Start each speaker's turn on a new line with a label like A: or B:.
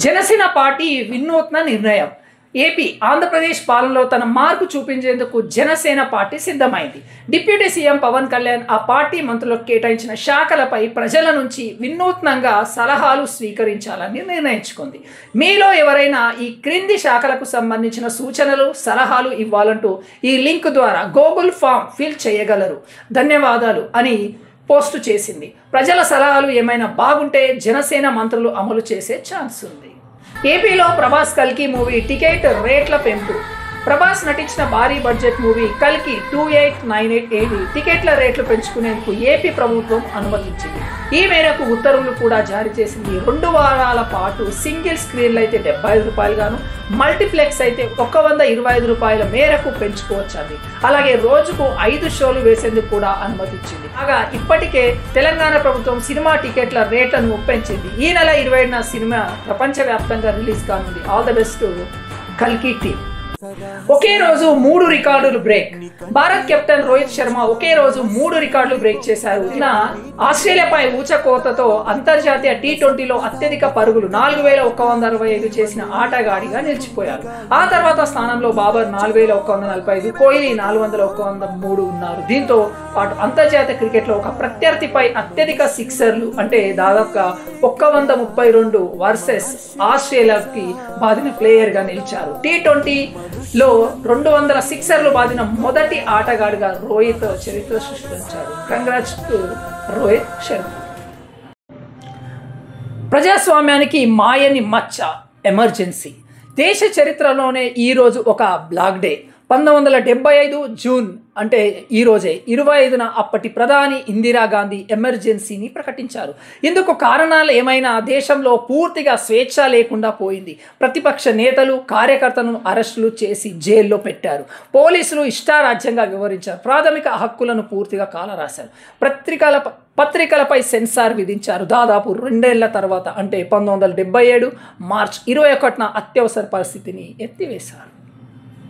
A: Janasena party వినూత్న నిర్ణయం. AP Andhra Pradesh పాలనలో తన మార్పు చూపించేందుకు జనసేన పార్టీ సిద్ధమైంది. డిప్యూటీ సీఎం పవన్ కళ్యాణ్ ఆ పార్టీ మంత్రులకు కేటాయించిన శాఖలపై ప్రజల నుంచి వినూత్నంగా సలహాలు స్వీకరించాలని నిర్ణయించుకుంది. మీలో ఎవరైనా ఈ క్రింది శాఖలకు సంబంధించిన సూచనలు, సలహాలు ఇవ్వాలంటూ ఈ లింక్ ద్వారా గూగుల్ ఫామ్ ఫిల్ చేయగలరు. ధన్యవాదాలు అని పోస్టు చేసింది. ప్రజల సలహాలు ఏమైనా బాగుంటే జనసేన మంత్రులు అమలు చేసే ఛాన్స్ ఉంది. ఏపీలో ప్రభాస్ కల్కి మూవీ టికెట్ రేట్ల పెంపు. ప్రభాస్ నటించిన భారీ బడ్జెట్ మూవీ కల్కి 2898 టికెట్ల రేట్లు పెంచుకునేందుకు ఏపీ ప్రభుత్వం అనుమతించింది. ఈ మేరకు ఉత్తర్వులు కూడా జారీ చేసింది. 2 వారాల పాటు సింగిల్ స్క్రీన్లు అయితే 75 రూపాయలు గాను, మల్టీప్లెక్స్ అయితే 125 రూపాయల మేరకు పెంచుకోవచ్చంది. అలాగే రోజుకు 5 షోలు వేసేందుకు కూడా అనుమతించింది. కాగా ఇప్పటికే తెలంగాణ ప్రభుత్వం సినిమా టికెట్ల రేట్లను పెంచింది. ఈ నెల 27న సినిమా ప్రపంచవ్యాప్తంగా రిలీజ్ కానుంది. ఆల్ ద బెస్ట్ కల్కి టీమ్. ఒకే రోజు 3 రికార్డులు బ్రేక్. భారత్ కెప్టెన్ రోహిత్ శర్మ ఒకే రోజు 3 రికార్డులు బ్రేక్ చేశారు. ఆస్ట్రేలియాపై ఊచకోతతో అంతర్జాతీయ టీ20లో అత్యధిక పరుగులు 4165 చేసిన ఆటగాడిగా నిలిచిపోయారు. ఆ తర్వాత స్థానంలో బాబర్ 4145, కోహ్లీ 4103 ఉన్నారు. దీంతో పాటు అంతర్జాతీయ క్రికెట్ లో ఒక ప్రత్యర్థిపై అత్యధిక సిక్సర్లు అంటే దాదాపుగా 132 వర్సెస్ ఆస్ట్రేలియాకి బాదిన ప్లేయర్ గా నిలిచారు. టీ20లో 200 సిక్సర్లు బాదిన మొదటి ఆటగాడిగా రోహిత్ చరిత్ర సృష్టించారు. Congrats to Rohit Sharma. ప్రజాస్వామ్యానికి మాయని మచ్చ ఎమర్జెన్సీ. దేశ చరిత్రలోనే ఈరోజు ఒక బ్లాక్ డే. 1975 జూన్ అంటే ఈరోజే 25న అప్పటి ప్రధాని ఇందిరాగాంధీ ఎమర్జెన్సీని ప్రకటించారు. ఇందుకు కారణాలు ఏమైనా దేశంలో పూర్తిగా స్వేచ్ఛ లేకుండా పోయింది. ప్రతిపక్ష నేతలు, కార్యకర్తలను అరెస్టులు చేసి జైల్లో పెట్టారు. పోలీసులు ఇష్టారాజ్యంగా వివరించారు. ప్రాథమిక హక్కులను పూర్తిగా కాలరాశారు. పత్రికలపై సెన్సార్ విధించారు. దాదాపు 2 ఏళ్ల తర్వాత అంటే 1977 మార్చి 21న అత్యవసర పరిస్థితిని ఎత్తివేశారు.